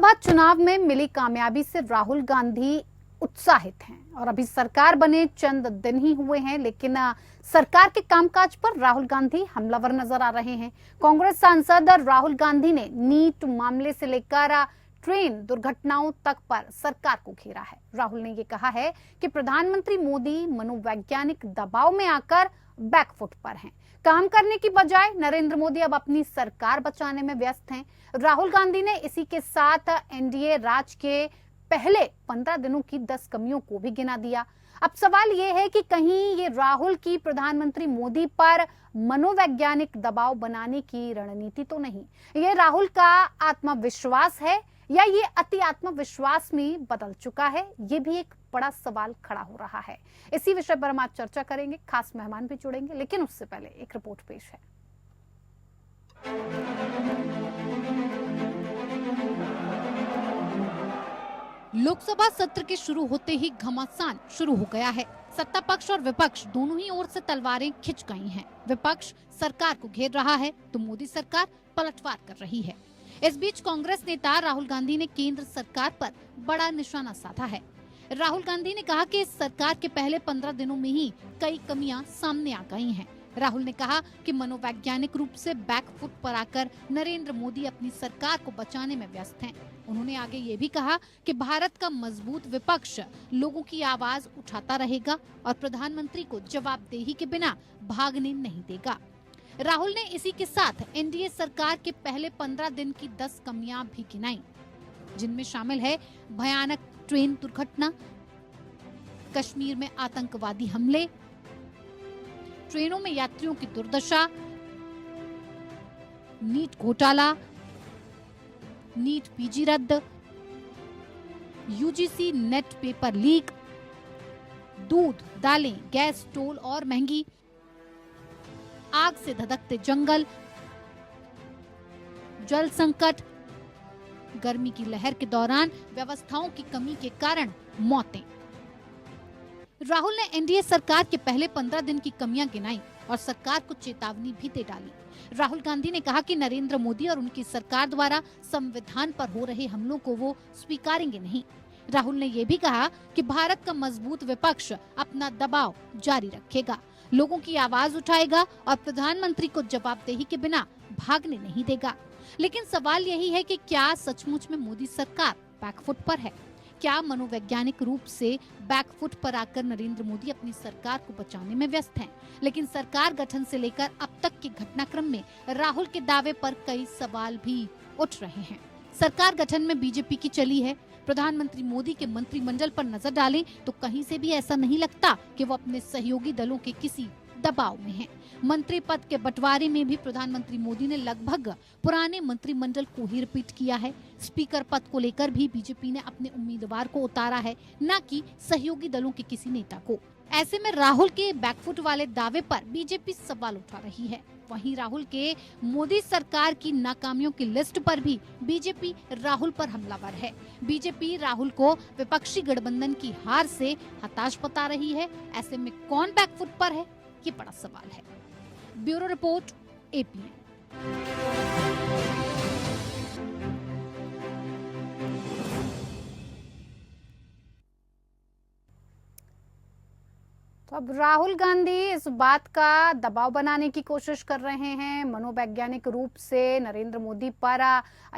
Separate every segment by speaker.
Speaker 1: लोकसभा चुनाव में मिली कामयाबी से राहुल गांधी उत्साहित हैं और अभी सरकार बने चंद दिन ही हुए हैं, लेकिन सरकार के कामकाज पर राहुल गांधी हमलावर नजर आ रहे हैं। कांग्रेस सांसद राहुल गांधी ने नीट मामले से लेकर ट्रेन दुर्घटनाओं तक पर सरकार को घेरा है। राहुल ने ये कहा है कि प्रधानमंत्री मोदी मनोवैज्ञानिक दबाव में आकर बैकफुट पर हैं। काम करने की बजाय नरेंद्र मोदी अब अपनी सरकार बचाने में व्यस्त हैं। राहुल गांधी ने इसी के साथ एनडीए राज के पहले 15 दिनों की 10 कमियों को भी गिना दिया। अब सवाल यह है कि कहीं ये राहुल की प्रधानमंत्री मोदी पर मनोवैज्ञानिक दबाव बनाने की रणनीति तो नहीं, ये राहुल का आत्मविश्वास है या ये अति आत्मविश्वास में बदल चुका है? ये भी एक बड़ा सवाल खड़ा हो रहा है। इसी विषय पर हम आज चर्चा करेंगे, खास मेहमान भी जुड़ेंगे, लेकिन उससे पहले एक रिपोर्ट पेश है। लोकसभा सत्र के शुरू होते ही घमासान शुरू हो गया है। सत्ता पक्ष और विपक्ष दोनों ही ओर से तलवारें खिंच गई हैं। विपक्ष सरकार को घेर रहा है तो मोदी सरकार पलटवार कर रही है। इस बीच कांग्रेस नेता राहुल गांधी ने केंद्र सरकार पर बड़ा निशाना साधा है। राहुल गांधी ने कहा कि इस सरकार के पहले 15 दिनों में ही कई कमियां सामने आ गई हैं। राहुल ने कहा कि मनोवैज्ञानिक रूप से बैकफुट पर आकर नरेंद्र मोदी अपनी सरकार को बचाने में व्यस्त हैं। उन्होंने आगे ये भी कहा कि भारत का मजबूत विपक्ष लोगों की आवाज उठाता रहेगा और प्रधानमंत्री को जवाबदेही के बिना भागने नहीं देगा। राहुल ने इसी के साथ एनडीए सरकार के पहले 15 दिन की 10 कमियां भी गिनाई, जिनमें शामिल है भयानक ट्रेन दुर्घटना, कश्मीर में आतंकवादी हमले, ट्रेनों में यात्रियों की दुर्दशा, नीट घोटाला, नीट पीजी रद्द, यूजीसी नेट पेपर लीक, दूध, दालें, गैस टोल और महंगी, आग से धधकते जंगल, जल संकट, गर्मी की लहर के दौरान व्यवस्थाओं की कमी के कारण मौतें। राहुल ने एनडीए सरकार के पहले 15 दिन की कमियां गिनाई और सरकार को चेतावनी भी दे डाली। राहुल गांधी ने कहा कि नरेंद्र मोदी और उनकी सरकार द्वारा संविधान पर हो रहे हमलों को वो स्वीकारेंगे नहीं। राहुल ने यह भी कहा कि भारत का मजबूत विपक्ष अपना दबाव जारी रखेगा, लोगों की आवाज उठाएगा और प्रधानमंत्री को जवाबदेही के बिना भागने नहीं देगा। लेकिन सवाल यही है कि क्या सचमुच में मोदी सरकार बैकफुट पर है? क्या मनोवैज्ञानिक रूप से बैकफुट पर आकर नरेंद्र मोदी अपनी सरकार को बचाने में व्यस्त हैं? लेकिन सरकार गठन से लेकर अब तक के घटनाक्रम में राहुल के दावे पर कई सवाल भी उठ रहे हैं। सरकार गठन में बीजेपी की चली है। प्रधानमंत्री मोदी के मंत्रिमंडल पर नजर डालें तो कहीं से भी ऐसा नहीं लगता कि वो अपने सहयोगी दलों के किसी दबाव में हैं। मंत्री पद के बंटवारे में भी प्रधानमंत्री मोदी ने लगभग पुराने मंत्रिमंडल को ही रिपीट किया है। स्पीकर पद को लेकर भी बीजेपी ने अपने उम्मीदवार को उतारा है, न कि सहयोगी दलों के किसी नेता को। ऐसे में राहुल के बैकफुट वाले दावे पर बीजेपी सवाल उठा रही है। वहीं राहुल के मोदी सरकार की नाकामियों की लिस्ट पर भी बीजेपी राहुल पर हमलावर है। बीजेपी राहुल को विपक्षी गठबंधन की हार से हताश बता रही है। ऐसे में कौन बैकफुट पर है, ये बड़ा सवाल है। Bureau report, APN. तो अब राहुल गांधी इस बात का दबाव बनाने की कोशिश कर रहे हैं, मनोवैज्ञानिक रूप से नरेंद्र मोदी पर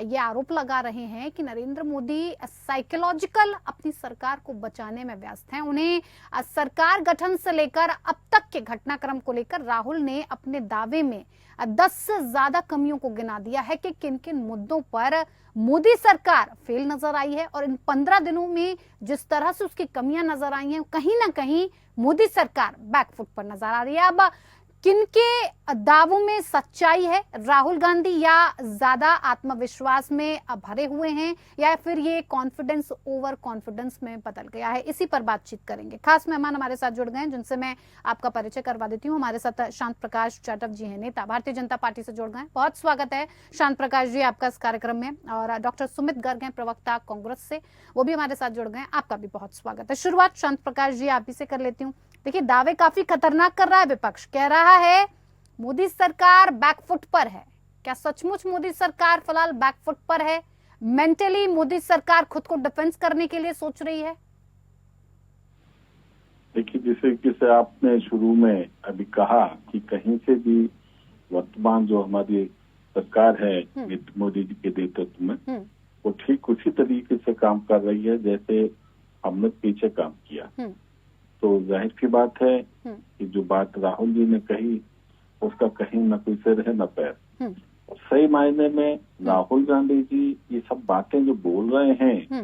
Speaker 1: ये आरोप लगा रहे हैं कि नरेंद्र मोदी साइकोलॉजिकल अपनी सरकार को बचाने में व्यस्त हैं। उन्हें सरकार गठन से लेकर अब तक के घटनाक्रम को लेकर राहुल ने अपने दावे में 10 से ज्यादा कमियों को गिना दिया है कि किन किन मुद्दों पर मोदी सरकार फेल नजर आई है और इन 15 दिनों में जिस तरह से उसकी कमियां नजर आई हैं, कहीं ना कहीं मोदी सरकार बैकफुट पर नजर आ रही है। अब किनके दावों में सच्चाई है? राहुल गांधी या ज्यादा आत्मविश्वास में भरे हुए हैं या फिर ये कॉन्फिडेंस ओवर कॉन्फिडेंस में बदल गया है? इसी पर बातचीत करेंगे। खास मेहमान हमारे साथ जुड़ गए हैं, जिनसे मैं आपका परिचय करवा देती हूँ। हमारे साथ शांत प्रकाश जाटव जी हैं, नेता भारतीय जनता पार्टी से जुड़ गए हैं। बहुत स्वागत है शांत प्रकाश जी आपका इस कार्यक्रम में। और डॉक्टर सुमित गर्ग हैं, प्रवक्ता कांग्रेस से, वो भी हमारे साथ जुड़ गए हैं। आपका भी बहुत स्वागत है। शुरुआत शांत प्रकाश जी आप ही से कर लेती हूँ। देखिए, दावे काफी खतरनाक कर रहा है विपक्ष, कह रहा है मोदी सरकार बैकफुट पर है। क्या सचमुच मोदी सरकार फिलहाल बैकफुट पर है? मेंटली मोदी सरकार खुद को डिफेंस करने के लिए सोच रही है?
Speaker 2: देखिए, जिसे आपने शुरू में अभी कहा कि कहीं से भी वर्तमान जो हमारी सरकार है मोदी जी के नेतृत्व में, वो ठीक उसी तरीके से काम कर रही है जैसे हमने पीछे काम किया। तो जाहिर सी बात है कि जो बात राहुल जी ने कही उसका कहीं न कोई सिर है न पैर। सही मायने में राहुल गांधी जी ये सब बातें जो बोल रहे हैं,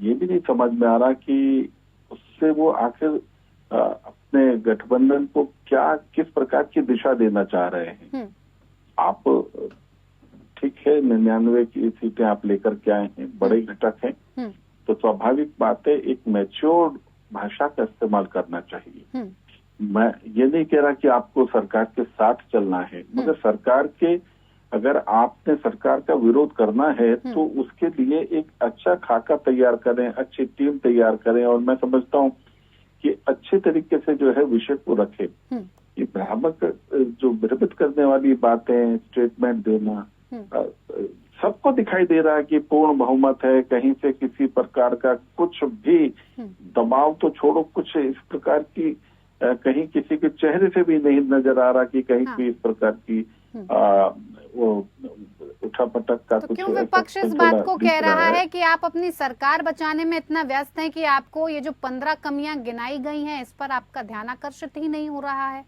Speaker 2: ये भी नहीं समझ में आ रहा कि उससे वो आखिर अपने गठबंधन को किस प्रकार की दिशा देना चाह रहे हैं। आप ठीक है 99 की सीटें आप लेकर के आए हैं, बड़े घटक हैं, तो स्वाभाविक बात है एक मैच्योर भाषा का इस्तेमाल करना चाहिए। मैं ये नहीं कह रहा कि आपको सरकार के साथ चलना है, मगर सरकार के अगर आपने सरकार का विरोध करना है तो उसके लिए एक अच्छा खाका तैयार करें, अच्छी टीम तैयार करें, और मैं समझता हूँ कि अच्छे तरीके से जो है विषय को रखें। ये भ्रामक जो भ्रमित करने वाली बातें, स्टेटमेंट देना, सबको दिखाई दे रहा है कि पूर्ण बहुमत है, कहीं से किसी प्रकार का कुछ भी दबाव तो छोड़ो, कुछ इस प्रकार की कहीं किसी के चेहरे से भी नहीं नजर आ रहा कि कहीं भी इस प्रकार की वो उठापटक का
Speaker 1: तो
Speaker 2: कुछ।
Speaker 1: क्यों विपक्ष इस बात को कह रहा है कि आप अपनी सरकार बचाने में इतना व्यस्त हैं कि आपको ये जो 15 कमियां गिनाई गई हैं इस पर आपका ध्यान आकर्षित ही नहीं हो रहा है?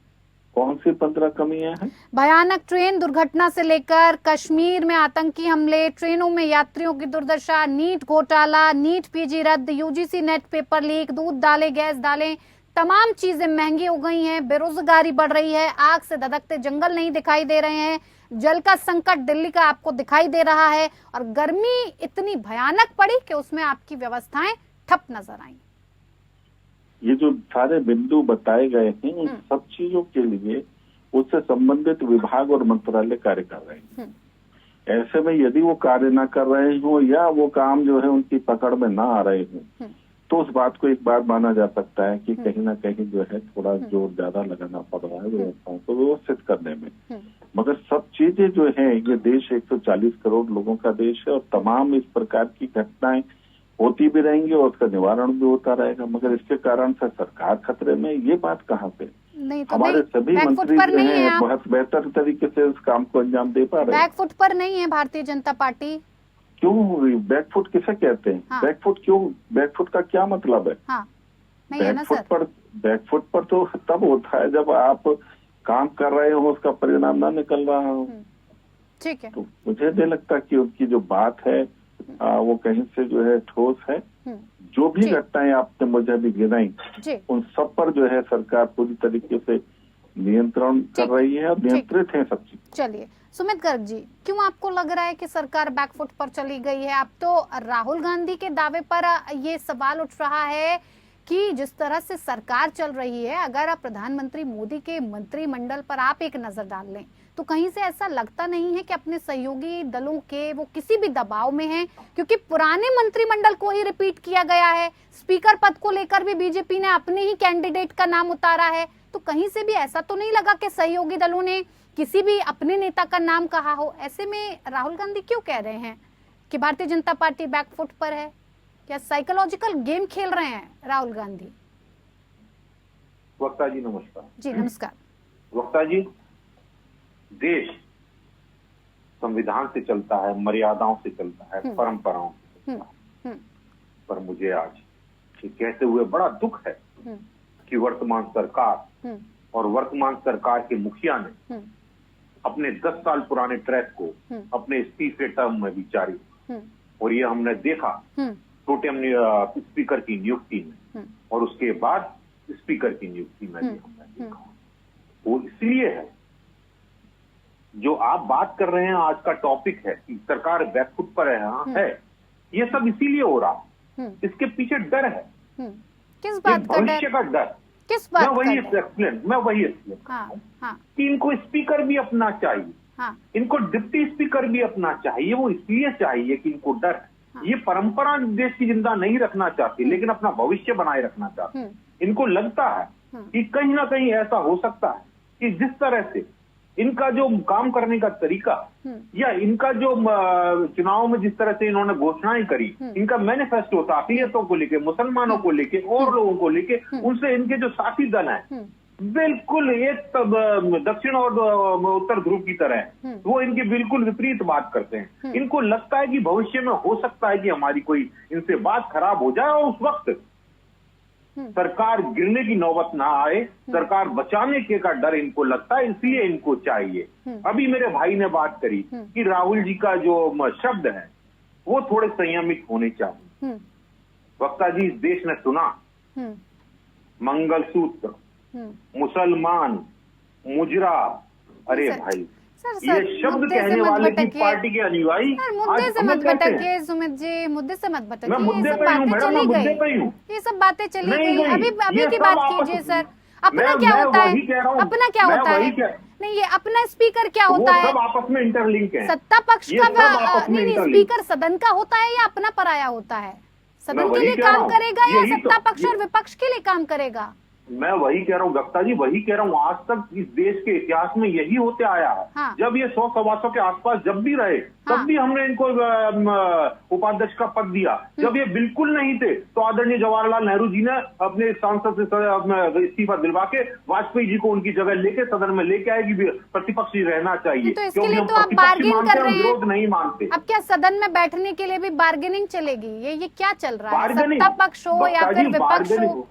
Speaker 2: कौन सी 15 कमियां हैं?
Speaker 1: भयानक ट्रेन दुर्घटना से लेकर कश्मीर में आतंकी हमले, ट्रेनों में यात्रियों की दुर्दशा, नीट घोटाला, नीट पीजी रद्द, यूजीसी नेट पेपर लीक, दूध दालें गैस दालें, तमाम चीजें महंगी हो गई हैं, बेरोजगारी बढ़ रही है, आग से धधकते जंगल नहीं दिखाई दे रहे हैं, जल का संकट दिल्ली का आपको दिखाई दे रहा है, और गर्मी इतनी भयानक पड़ी कि उसमें आपकी व्यवस्थाएं ठप नजर आई।
Speaker 2: ये जो सारे बिंदु बताए गए हैं उन सब चीजों के लिए उससे संबंधित विभाग और मंत्रालय कार्य कर रहे हैं। ऐसे में यदि वो कार्य ना कर रहे हो या वो काम जो है उनकी पकड़ में ना आ रहे हो तो उस बात को एक बार माना जा सकता है कि कहीं ना कहीं जो है थोड़ा जोर ज्यादा लगाना पड़ रहा है व्यवस्थाओं को व्यवस्थित करने में। मगर सब चीजें जो है, ये देश 140 करोड़ लोगों का देश है और तमाम इस प्रकार की घटनाएं होती भी रहेंगी और उसका निवारण भी होता रहेगा, मगर इसके कारण से सरकार खतरे में, ये बात कहाँ पे?
Speaker 1: नहीं तो
Speaker 2: हमारे सभी मंत्री जो हैं बहुत बेहतर तरीके से उस काम को अंजाम दे पा रहे हैं।
Speaker 1: बैकफुट पर नहीं है भारतीय जनता पार्टी।
Speaker 2: क्यों बैकफुट किसे कहते हैं? हाँ। बैकफुट क्यों? बैकफुट का क्या मतलब है?
Speaker 1: हाँ। नहीं है ना सर।
Speaker 2: बैकफुट पर तो तब होता है जब आप काम कर रहे हो, उसका परिणाम ना निकल रहा हो।
Speaker 1: ठीक है।
Speaker 2: तो मुझे नहीं लगता कि उनकी जो बात है वो कहीं से जो है ठोस है। जो भी घटनाएं आपने मुझे अभी गिनाई उन सब पर जो है सरकार पूरी तरीके से नियंत्रण कर रही है और नियंत्रित है सब चीज।
Speaker 1: चलिए सुमित गर्ग जी, क्यों आपको लग रहा है कि सरकार बैकफुट पर चली गई है? अब तो राहुल गांधी के दावे पर ये सवाल उठ रहा है कि जिस तरह से सरकार चल रही है, अगर आप प्रधानमंत्री मोदी के मंत्रिमंडल पर आप एक नजर डाल लें तो कहीं से ऐसा लगता नहीं है कि अपने सहयोगी दलों के वो किसी भी दबाव में हैं, क्योंकि पुराने मंत्रिमंडल को ही रिपीट किया गया है। स्पीकर पद को लेकर भी बीजेपी ने अपने ही कैंडिडेट का नाम उतारा है, तो कहीं से भी ऐसा तो नहीं लगा कि सहयोगी दलों ने किसी भी अपने नेता का नाम कहा हो। ऐसे में राहुल गांधी क्यों कह रहे हैं कि भारतीय जनता पार्टी बैकफुट पर है? क्या साइकोलॉजिकल गेम खेल रहे हैं राहुल गांधी?
Speaker 3: वक्ता जी नमस्कार।
Speaker 1: जी नमस्कार।
Speaker 3: वक्ता जी, देश संविधान से चलता है, मर्यादाओं से चलता है, परंपराओं से चलता है। पर मुझे आज ये कहते हुए बड़ा दुख है कि वर्तमान सरकार और वर्तमान सरकार के मुखिया ने अपने 10 साल पुराने ट्रैक को अपने इस तीसरे टर्म में भी जारी, और ये हमने देखा प्रोटेम स्पीकर की नियुक्ति में और उसके बाद स्पीकर की नियुक्ति में भी हमने देखा। वो इसलिए है, जो आप बात कर रहे हैं, आज का टॉपिक है कि सरकार बैकफुट पर है, ये सब इसीलिए हो रहा है। इसके पीछे डर है।
Speaker 1: किस बात का?
Speaker 3: भविष्य का डर।
Speaker 1: किस बात?
Speaker 3: मैं वही एक्सप्लेन कि इनको स्पीकर भी अपना चाहिए, इनको डिप्टी स्पीकर भी अपना चाहिए। वो इसलिए चाहिए कि इनको डर है। ये परंपरा देश की जिंदा नहीं रखना चाहती, लेकिन अपना भविष्य बनाए रखना चाहती। इनको लगता है कि कहीं ना कहीं ऐसा हो सकता है कि जिस तरह से इनका जो काम करने का तरीका या इनका जो चुनाव में जिस तरह से इन्होंने घोषणाएं करी, इनका मैनिफेस्टो था अक़लियतों को लेके, मुसलमानों को लेके और लोगों को लेके, उनसे इनके जो साथी दल हैं बिल्कुल एक दक्षिण और उत्तर ध्रुव की तरह है। वो इनकी बिल्कुल विपरीत बात करते हैं। इनको लगता है कि भविष्य में हो सकता है कि हमारी कोई इनसे बात खराब हो जाए और उस वक्त सरकार गिरने की नौबत ना आए, सरकार बचाने के का डर इनको लगता है, इसलिए इनको चाहिए। अभी मेरे भाई ने बात करी कि राहुल जी का जो शब्द है वो थोड़े संयमित होने चाहिए। वक्ता जी, इस देश ने सुना मंगलसूत्र, मुसलमान, मुजरा, अरे भाई ये शब्द कहने वाले की पार्टी के अनुयायी
Speaker 4: मुद्दे से मत भटकिए सुमित जी, मुद्दे से मत भटकिए।
Speaker 3: मैं मुद्दे पे हूं मैडम, मैं मुद्दे पे हूं।
Speaker 4: ये सब बातें चली गई, अभी की बात कीजिए सर। अपना क्या होता है, अपना क्या होता है? नहीं, ये अपना स्पीकर क्या होता है?
Speaker 3: सब आपस में इंटरलिंक है।
Speaker 4: सत्ता पक्ष का नहीं, स्पीकर सदन का होता है या अपना पराया होता है? सदन के लिए काम करेगा या सत्ता पक्ष और विपक्ष के लिए काम करेगा?
Speaker 3: मैं वही कह रहा हूँ गप्ता जी, वही कह रहा हूँ। आज तक इस देश के इतिहास में यही होते आया है।
Speaker 4: हाँ।
Speaker 3: जब ये 100-125 के आसपास जब भी रहे, तब भी हमने इनको उपाध्यक्ष का पद दिया। जब ये बिल्कुल नहीं थे तो आदरणीय जवाहरलाल नेहरू जी ने अपने सांसद से इस्तीफा दिलवा के वाजपेयी जी को उनकी जगह लेके सदन में लेके आए कि प्रतिपक्ष ही रहना चाहिए।
Speaker 4: तो इसके लिए तो आप बार्गेन कर रहे हैं,
Speaker 3: विरोध नहीं मानते।
Speaker 4: अब क्या सदन में बैठने के लिए भी बार्गेनिंग चलेगी? ये क्या चल रहा है? सत्ता पक्ष हो या फिर विपक्ष हो?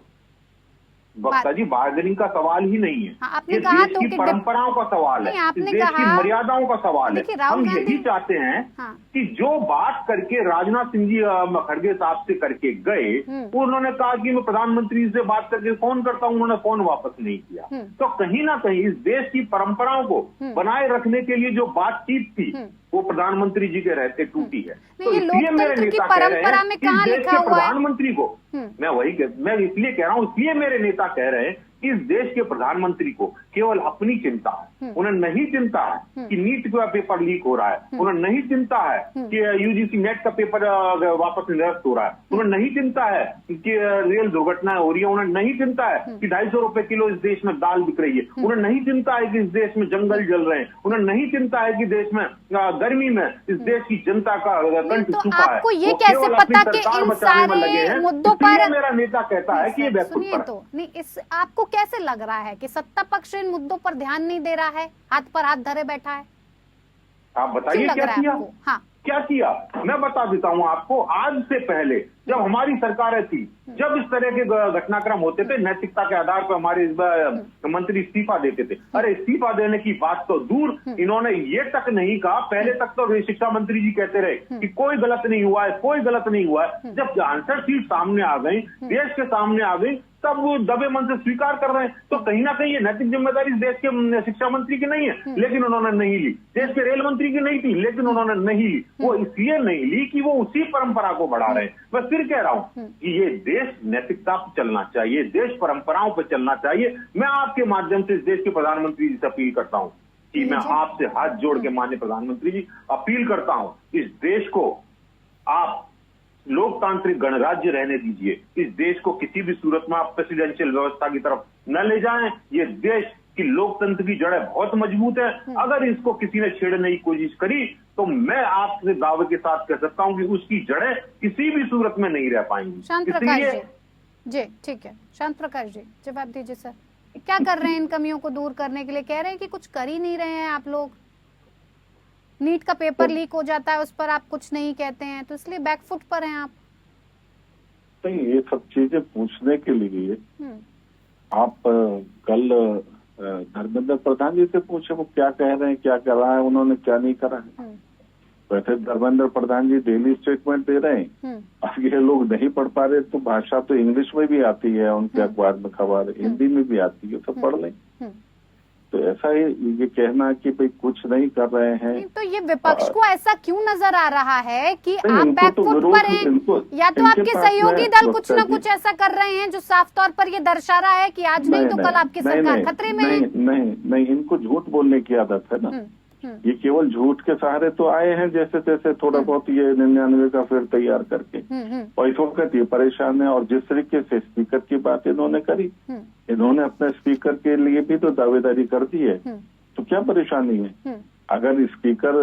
Speaker 3: वक्ता जी, बार्गेनिंग का सवाल ही नहीं है।
Speaker 4: हाँ,
Speaker 3: ये देश की परंपराओं का सवाल है, इस देश की मर्यादाओं का सवाल है। हम यही चाहते हैं कि जो बात करके राजनाथ सिंह जी खड़गे साहब से करके गए, उन्होंने कहा कि मैं प्रधानमंत्री से बात करके फोन करता हूं, उन्होंने फोन वापस नहीं किया। तो कहीं ना कहीं इस देश की परंपराओं को बनाए रखने के लिए जो बातचीत थी वो प्रधानमंत्री जी के रहते टूटी है। तो इसलिए मेरे नेता कह रहे हैं कि देश के प्रधानमंत्री को, मैं इसलिए कह रहा हूं, इसलिए मेरे नेता कह रहे हैं कि इस देश के प्रधानमंत्री को केवल अपनी चिंता है। उन्हें नहीं चिंता है कि नीट का पेपर लीक हो रहा है, उन्हें नहीं चिंता है कि यूजीसी नेट का पेपर वापस निरस्त हो रहा है, उन्हें नहीं चिंता है कि रेल दुर्घटनाएं हो रही है, उन्हें नहीं चिंता है कि 250 रुपए किलो इस देश में दाल बिक रही है, उन्हें नहीं चिंता है कि इस देश में जंगल जल रहे हैं, उन्हें नहीं चिंता है कि देश में गर्मी में इस देश की जनता का कंठ सूखा है।
Speaker 4: आपको ये कैसे पता कि इन सारे मुद्दों पर
Speaker 3: मेरा नेता कहता है कि ये
Speaker 4: सुनिए तो नहीं, इस आपको कैसे लग रहा है कि सत्ता पक्ष इन मुद्दों पर ध्यान नहीं दे रहा है, हाथ पर हाथ धरे बैठा है?
Speaker 3: आप बताइए क्या किया?
Speaker 4: हाँ,
Speaker 3: क्या किया? मैं बता देता हूं आपको। आज से पहले जब हमारी सरकारें थी, जब इस तरह के घटनाक्रम होते थे, नैतिकता के आधार पर हमारे मंत्री इस्तीफा देते थे। अरे इस्तीफा देने की बात तो दूर, इन्होंने ये तक नहीं कहा। पहले तक तो शिक्षा मंत्री जी कहते रहे कि कोई गलत नहीं हुआ है, कोई गलत नहीं हुआ है। जब आंसर शीट सामने आ गई, देश के सामने आ गई, तब वो दबे मन से स्वीकार कर रहे हैं। तो कहीं ना कहीं ये नैतिक जिम्मेदारी देश के शिक्षा मंत्री की नहीं है, लेकिन उन्होंने नहीं ली। देश के रेल मंत्री की नहीं थी, लेकिन उन्होंने नहीं ली। वो इसलिए नहीं ली कि वो उसी परंपरा को बढ़ा रहे हैं। मैं फिर कह रहा हूं कि ये देश नैतिकता पर चलना चाहिए, देश परंपराओं पर चलना चाहिए। मैं आपके माध्यम से इस देश के प्रधानमंत्री जी से अपील करता हूं कि मैं आपसे हाथ जोड़ के माननीय प्रधानमंत्री जी अपील करता हूं, इस देश को आप लोकतांत्रिक गणराज्य रहने दीजिए। इस देश को किसी भी सूरत में आप प्रेसिडेंशियल व्यवस्था की तरफ न ले जाएं। ये देश की लोकतंत्र की जड़ें बहुत मजबूत है। अगर इसको किसी ने छेड़ने की कोशिश करी तो मैं आपसे दावे के साथ कह सकता हूं कि उसकी जड़ें किसी भी सूरत में नहीं रह पाएंगी।
Speaker 4: शांत प्रकाश जी, ठीक है, शांत प्रकाश जी जवाब दीजिए सर। क्या कर रहे हैं इन कमियों को दूर करने के लिए? कह रहे हैं कि कुछ कर ही नहीं रहे हैं आप लोग। नीट का पेपर लीक हो जाता है, उस पर आप कुछ नहीं कहते हैं, तो इसलिए बैकफुट पर हैं आप।
Speaker 2: नहीं, ये सब चीजें पूछने के लिए आप कल धर्मेंद्र प्रधान जी से पूछे वो क्या कह रहे हैं, क्या कर रहा है, उन्होंने क्या नहीं करा है। वैसे धर्मेंद्र प्रधान जी डेली स्टेटमेंट दे रहे हैं। अब ये लोग नहीं पढ़ पा रहे तो भाषा तो इंग्लिश में भी आती है, उनके अखबार में खबर हिंदी में भी आती है, तो पढ़ लें। तो ऐसा ही ये कहना कि भाई कुछ नहीं कर रहे हैं,
Speaker 4: तो ये विपक्ष को ऐसा क्यों नजर आ रहा है कि आप बैकफुट पर हैं? या तो आपके सहयोगी दल कुछ न कुछ ऐसा कर रहे हैं जो साफ तौर पर ये दर्शा रहा है कि आज नहीं तो कल आपकी सरकार खतरे में है।
Speaker 2: नहीं, इनको झूठ बोलने की आदत है ना। ये केवल झूठ के सहारे तो आए हैं, जैसे तैसे थोड़ा बहुत ये 99 का फिर तैयार करके, और इस वक्त ये परेशान है। और जिस तरीके से स्पीकर की बात इन्होंने करी, इन्होंने अपने स्पीकर के लिए भी तो दावेदारी कर दी है तो क्या परेशानी है? अगर स्पीकर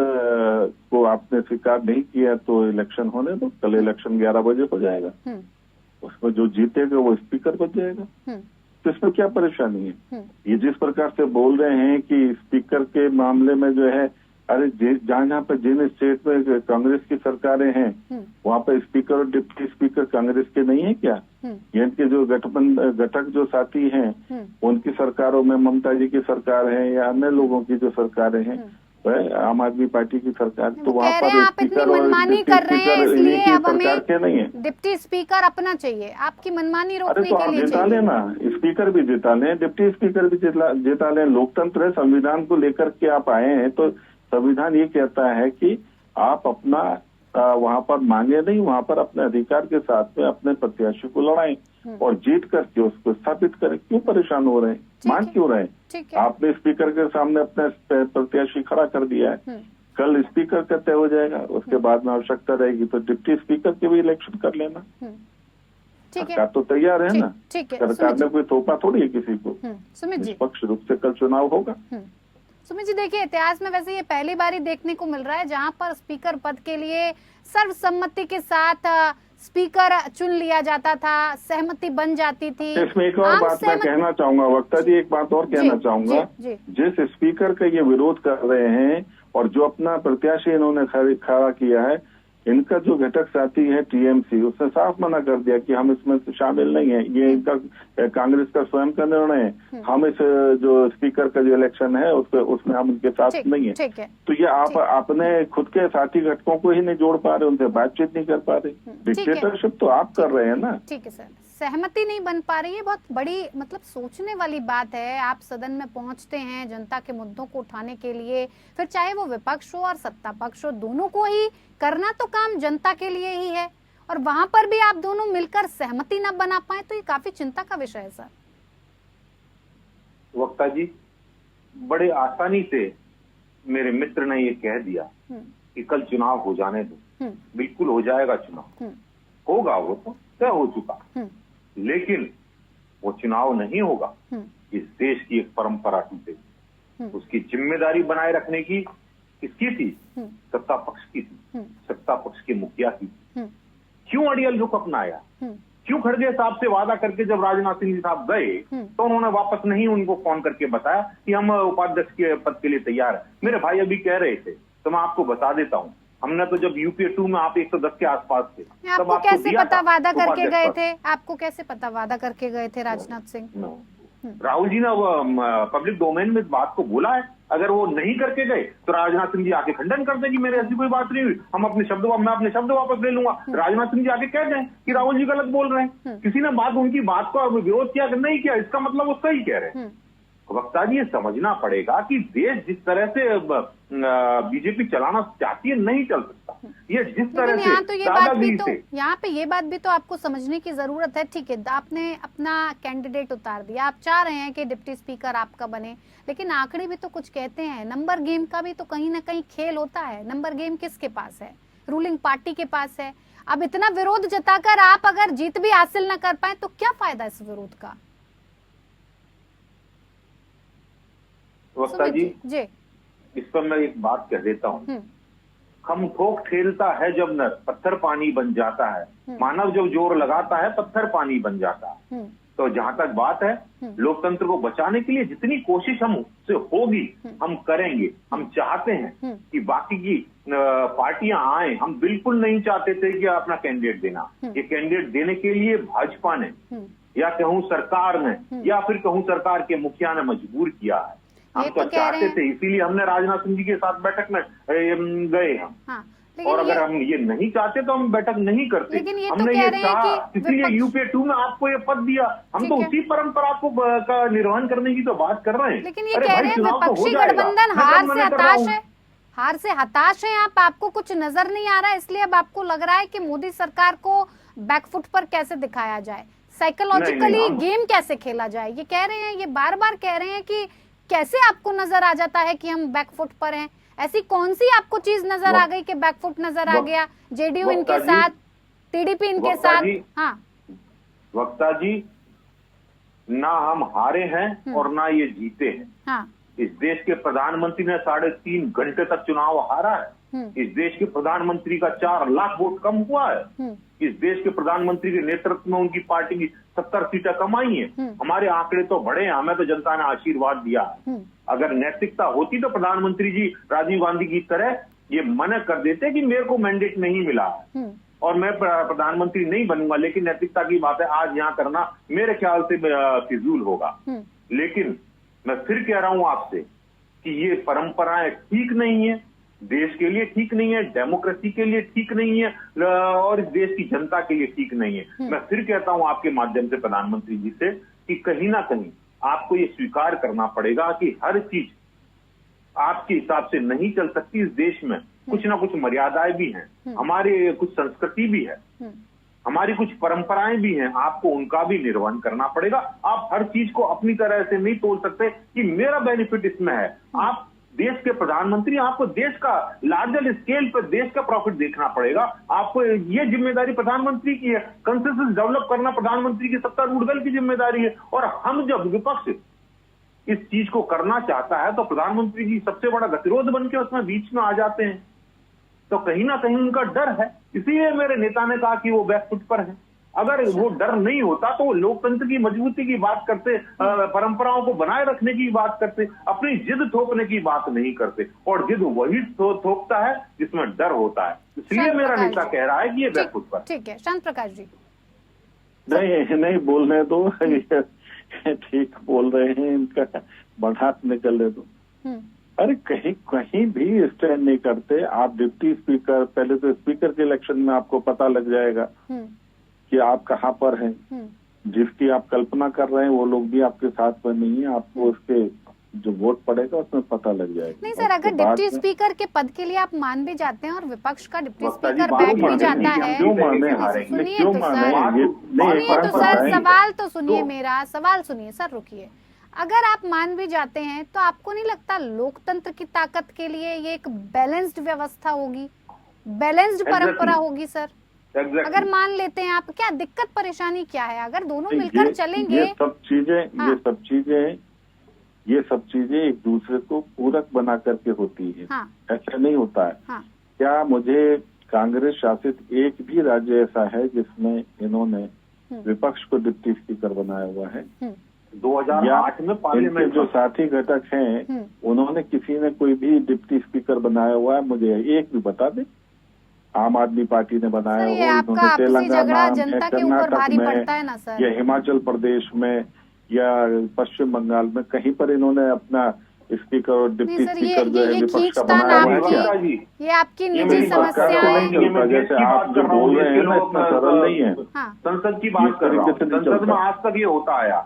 Speaker 2: को आपने स्वीकार नहीं किया तो इलेक्शन होने दो, कल इलेक्शन 11 बजे हो जाएगा, उसमें जो जीतेगा वो स्पीकर बन जाएगा, तो इसमें क्या परेशानी है? ये जिस प्रकार से बोल रहे हैं कि स्पीकर के मामले में जो है, अरे जहाँ पे जिन स्टेट में कांग्रेस की सरकारें हैं वहाँ पे स्पीकर और डिप्टी स्पीकर कांग्रेस के नहीं है क्या? ये इनके जो घटक जो साथी हैं उनकी सरकारों में ममता जी की सरकार है या अन्य लोगों की जो सरकारें हैं, आम आदमी पार्टी की सरकार, तो वहाँ पर
Speaker 4: आप इतनी मनमानी कर रहे हैं इसलिए अब हमें डिप्टी स्पीकर अपना चाहिए, आपकी मनमानी रोकने के लिए
Speaker 2: जिता लेना, स्पीकर भी जिता लें, डिप्टी स्पीकर भी जिता लें, लोकतंत्र है, संविधान को लेकर के आप आए हैं तो संविधान ये कहता है कि आप अपना वहाँ पर मांगे नहीं, वहाँ पर अपने अधिकार के साथ में अपने प्रत्याशी को लड़ाएं और जीत करके उसको स्थापित करें। क्यों परेशान हो रहे हैं, मान क्यों रहे हैं? आपने स्पीकर के सामने अपने प्रत्याशी खड़ा कर दिया है, कल स्पीकर का तय हो जाएगा, उसके बाद में आवश्यकता रहेगी तो डिप्टी स्पीकर के भी इलेक्शन कर लेना। सरकार तो तैयार है ना, सरकार ने कोई थोपा थोड़ी है किसी को, निष्पक्ष रूप से कल चुनाव होगा।
Speaker 4: सुमित जी, देखिए इतिहास में वैसे ये पहली बार ही देखने को मिल रहा है जहां पर स्पीकर पद के लिए सर्वसम्मति के साथ स्पीकर चुन लिया जाता था, सहमति बन जाती थी।
Speaker 2: इसमें एक और बात मैं कहना चाहूंगा वक्ता जी, एक बात और कहना चाहूंगा, जिस स्पीकर का ये विरोध कर रहे हैं और जो अपना प्रत्याशी इन्होंने खड़ा किया है, इनका जो घटक साथी है टीएमसी, उसने साफ मना कर दिया कि हम इसमें शामिल नहीं है, ये इनका कांग्रेस का स्वयं का निर्णय है, हम इस जो स्पीकर का जो इलेक्शन है उसमें हम उनके साथ नहीं है। तो ये आप अपने खुद के साथी घटकों को ही नहीं जोड़ पा रहे, उनसे बातचीत नहीं कर पा रहे, डिक्टेटरशिप तो आप कर रहे हैं ना।
Speaker 4: ठीक है सर, सहमति नहीं बन पा रही है, बहुत बड़ी मतलब सोचने वाली बात है। आप सदन में पहुंचते हैं जनता के मुद्दों को उठाने के लिए, फिर चाहे वो विपक्ष हो और सत्ता पक्ष हो, दोनों को ही करना तो काम जनता के लिए ही है, और वहां पर भी आप दोनों मिलकर सहमति न बना पाए तो ये काफी चिंता का विषय है सर।
Speaker 3: वक्ता जी, बड़े आसानी से मेरे मित्र ने ये कह दिया कि कल चुनाव हो जाने दो, बिल्कुल हो जाएगा चुनाव, होगा, वो तो तय हो चुका, लेकिन वो चुनाव नहीं होगा, इस देश की एक परंपरा टूटेगी, उसकी जिम्मेदारी बनाए रखने की किसकी थी? सत्ता पक्ष की थी, सत्ता पक्ष के मुखिया की। क्यों अड़ियल रुख अपनाया? क्यों खड़गे साहब से वादा करके जब राजनाथ सिंह जी साहब गए तो उन्होंने वापस नहीं उनको फोन करके बताया कि हम उपाध्यक्ष के पद के लिए तैयार है? मेरे भाई अभी कह रहे थे, तो मैं आपको बता देता हूँ, हमने तो जब यूपीए 2 में आप 110 के आसपास थे,
Speaker 4: आपको कैसे पता वादा करके गए थे? आपको कैसे पता वादा करके गए थे राजनाथ सिंह?
Speaker 3: राहुल जी ने पब्लिक डोमेन में इस बात को बोला है, अगर वो नहीं करके गए तो राजनाथ सिंह जी आके खंडन कर दें कि मेरे ऐसी कोई बात नहीं हुई, मैं अपने शब्द वापस ले लूंगा। राजनाथ सिंह जी आके कह दें कि राहुल जी गलत बोल रहे हैं, किसी ने उनकी बात का विरोध किया कि नहीं किया, इसका मतलब वो सही कह रहे हैं। वक्ता जी, ये समझना पड़ेगा कि देश जिस तरह से बीजेपी चलाना चाहती है नहीं चल सकता, ये जिस तरह से
Speaker 4: यहाँ पे ये बात भी तो आपको समझने की जरूरत है। ठीक है, आपने अपना कैंडिडेट उतार दिया, आप चाह रहे हैं कि डिप्टी स्पीकर आपका बने, लेकिन आंकड़े भी तो कुछ कहते हैं, नंबर गेम का भी तो कहीं ना कहीं खेल होता है। नंबर गेम किसके पास है? रूलिंग पार्टी के पास है। अब इतना विरोध जताकर आप अगर जीत भी हासिल न कर पाए तो क्या फायदा इस विरोध का?
Speaker 3: वक्ता जी, इस पर मैं एक बात कह देता हूँ, खम ठोक ठेलता है जब नर, पत्थर पानी बन जाता है, मानव जब जोर लगाता है पत्थर पानी बन जाता है। तो जहां तक बात है, लोकतंत्र को बचाने के लिए जितनी कोशिश हमसे होगी हम करेंगे। हम चाहते हैं कि बाकी की पार्टियां आए, हम बिल्कुल नहीं चाहते थे कि अपना कैंडिडेट देना, ये कैंडिडेट देने के लिए भाजपा ने या कहूँ सरकार ने या फिर कहूँ सरकार के मुखिया ने मजबूर किया है। हम तो चाहते थे, इसीलिए हमने राजनाथ सिंह जी के साथ बैठक में गए हम। और अगर हम ये नहीं चाहते तो हम बैठक नहीं करते। हमने ये चाहा, इसलिए यूपीए 2 में आपको ये पद दिया। हम तो उसी परंपरा को का निर्वहन करने की तो बात कर रहे हैं।
Speaker 4: लेकिन ये कह रहे हैं विपक्षी गठबंधन हार से हताश है, हार से हताश है आप, आपको कुछ नजर नहीं आ रहा है, इसलिए अब आपको लग रहा है कि मोदी सरकार को बैकफुट पर कैसे दिखाया जाए, साइकोलॉजिकली गेम कैसे खेला जाए, ये कह रहे हैं, ये बार बार कह रहे हैं कि कैसे आपको नजर आ जाता है कि हम बैकफुट पर हैं? ऐसी कौन सी आपको चीज नजर आ गई कि बैकफुट नजर आ गया? जेडीयू इनके साथ, टीडीपी इनके साथ। हाँ वक्ता
Speaker 3: जी, ना हम हारे हैं और ना ये जीते हैं।
Speaker 4: हाँ,
Speaker 3: इस देश के प्रधानमंत्री ने 3.5 घंटे तक चुनाव हारा है। इस देश के प्रधानमंत्री का 4 लाख वोट कम हुआ है। इस देश के प्रधानमंत्री के नेतृत्व में उनकी पार्टी की 70 सीटें कम आई हैं। हमारे आंकड़े तो बड़े हैं, हमें तो जनता ने आशीर्वाद दिया है। अगर नैतिकता होती तो प्रधानमंत्री जी राजीव गांधी की तरह ये मना कर देते कि मेरे को मैंडेट नहीं मिला है और मैं प्रधानमंत्री नहीं बनूंगा, लेकिन नैतिकता की बात है आज यहाँ करना मेरे ख्याल से फिजूल होगा। लेकिन मैं फिर कह रहा हूं आपसे कि ये परंपराएं ठीक नहीं है, देश के लिए ठीक नहीं है, डेमोक्रेसी के लिए ठीक नहीं है और इस देश की जनता के लिए ठीक नहीं है। मैं फिर कहता हूं आपके माध्यम से प्रधानमंत्री जी से कि कहीं ना कहीं आपको ये स्वीकार करना पड़ेगा कि हर चीज आपके हिसाब से नहीं चल सकती। इस देश में कुछ ना कुछ मर्यादाएं भी हैं, हमारी कुछ संस्कृति भी है, हमारी कुछ परंपराएं भी हैं, आपको उनका भी निर्वहन करना पड़ेगा। आप हर चीज को अपनी तरह से नहीं तोल सकते कि मेरा बेनिफिट इसमें है। आप देश के प्रधानमंत्री, आपको देश का लार्जर स्केल पर देश का प्रॉफिट देखना पड़ेगा। आपको ये जिम्मेदारी प्रधानमंत्री की है, कंसेंसस डेवलप करना प्रधानमंत्री की सत्तारूढ़ दल की जिम्मेदारी है। और हम जब विपक्ष इस चीज को करना चाहता है तो प्रधानमंत्री जी सबसे बड़ा गतिरोध बन के उसमें बीच में आ जाते हैं। तो कहीं ना कहीं उनका डर है, इसीलिए मेरे नेता ने कहा कि वो बैकफुट पर है। अगर वो डर नहीं होता तो वो लोकतंत्र की मजबूती की बात करते, परंपराओं को बनाए रखने की बात करते, अपनी जिद थोपने की बात नहीं करते। और जिद वही थोपता है जिसमें डर होता है। इसलिए मेरा नेता कह रहा है कि ये बैकफुट पर।
Speaker 4: ठीक है शांत प्रकाश जी।
Speaker 2: नहीं बोलने दो, ठीक बोल रहे हैं, इनका बढ़ात निकलने दो। अरे कहीं भी स्टैंड नहीं करते। आप डिप्टी स्पीकर, पहले तो स्पीकर के इलेक्शन में आपको पता लग जाएगा कि आप कहाँ पर हैं। जिसकी आप कल्पना कर रहे हैं वो लोग भी आपके साथ में नहीं है, आपको उसके जो वोट पड़ेगा उसमें पता लग जाएगा।
Speaker 4: नहीं सर, अगर डिप्टी स्पीकर के पद के लिए आप मान भी जाते हैं और विपक्ष का डिप्टी स्पीकर बैठ भी जाता है, सुनिए तो सर सवाल तो सुनिए, मेरा सवाल सुनिए सर, रुकिए। अगर आप मान भी जाते हैं तो आपको नहीं लगता लोकतंत्र की ताकत के लिए ये एक बैलेंस्ड व्यवस्था होगी, बैलेंस्ड परंपरा होगी सर? अगर मान लेते हैं आप, क्या दिक्कत परेशानी क्या है अगर दोनों मिलकर चलेंगे?
Speaker 2: ये सब चीजें एक दूसरे को पूरक बना करके होती है।
Speaker 4: हाँ।
Speaker 2: ऐसा नहीं होता है।
Speaker 4: हाँ।
Speaker 2: क्या मुझे कांग्रेस शासित एक भी राज्य ऐसा है जिसमें इन्होंने विपक्ष को डिप्टी स्पीकर बनाया हुआ है?
Speaker 3: 2008 में पार्लियामेंट
Speaker 2: जो साथी घटक हैं उन्होंने किसी ने कोई भी डिप्टी स्पीकर बनाया हुआ है? मुझे एक भी बता दे। आम आदमी पार्टी ने बनाया हुआ है, उन्होंने तेलंगाना में, कर्नाटक में या हिमाचल प्रदेश में या पश्चिम बंगाल में कहीं पर इन्होंने अपना स्पीकर और डिप्टी स्पीकर जो है विपक्ष का बनाया हुआ है क्या?
Speaker 4: ये आपकी निजी समस्या है।
Speaker 2: जैसे आप जो बोल रहे हैं ना, इतना सरल नहीं है।
Speaker 3: संसद की बात कर रहा हूं, संसद में आज तक ये होता आया।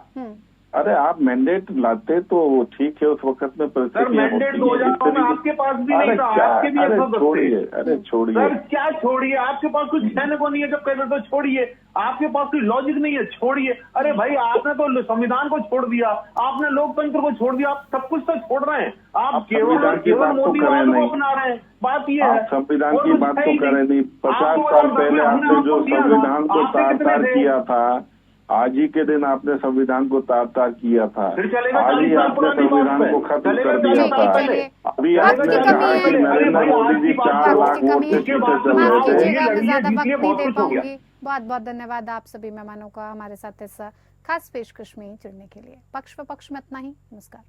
Speaker 2: अरे आप मैंडेट लाते तो ठीक है, उस वक्त में
Speaker 3: सर मैंडेट 2009 में आपके पास भी नहीं था, आपके भी
Speaker 2: अरे छोड़िए
Speaker 3: सर, क्या छोड़िए? आपके पास कुछ कहने को नहीं है जब कहते तो छोड़िए, आपके पास कोई लॉजिक नहीं है, छोड़िए। अरे भाई आपने तो संविधान को छोड़ दिया, आपने लोकतंत्र को छोड़ दिया, आप सब कुछ तो छोड़ रहे हैं। आप केवल मोदी वालों को अपना रहे हैं। बात ये है,
Speaker 2: संविधान की बात तो करें नहीं। 50 साल पहले आपने जो संविधान को तार-तार किया था, आज ही के दिन आपने संविधान को तार-तार किया था, आज ही आपने संविधान को खत्म कर दिया था। अभी आपने कहा कि नरेंद्र मोदी जी 4 लाख वोट से पीछे चल रहे थे।
Speaker 4: बहुत बहुत धन्यवाद आप सभी मेहमानों का हमारे साथ इस खास पेशकश में जुड़ने के लिए। पक्ष विपक्ष में इतना ही। नमस्कार।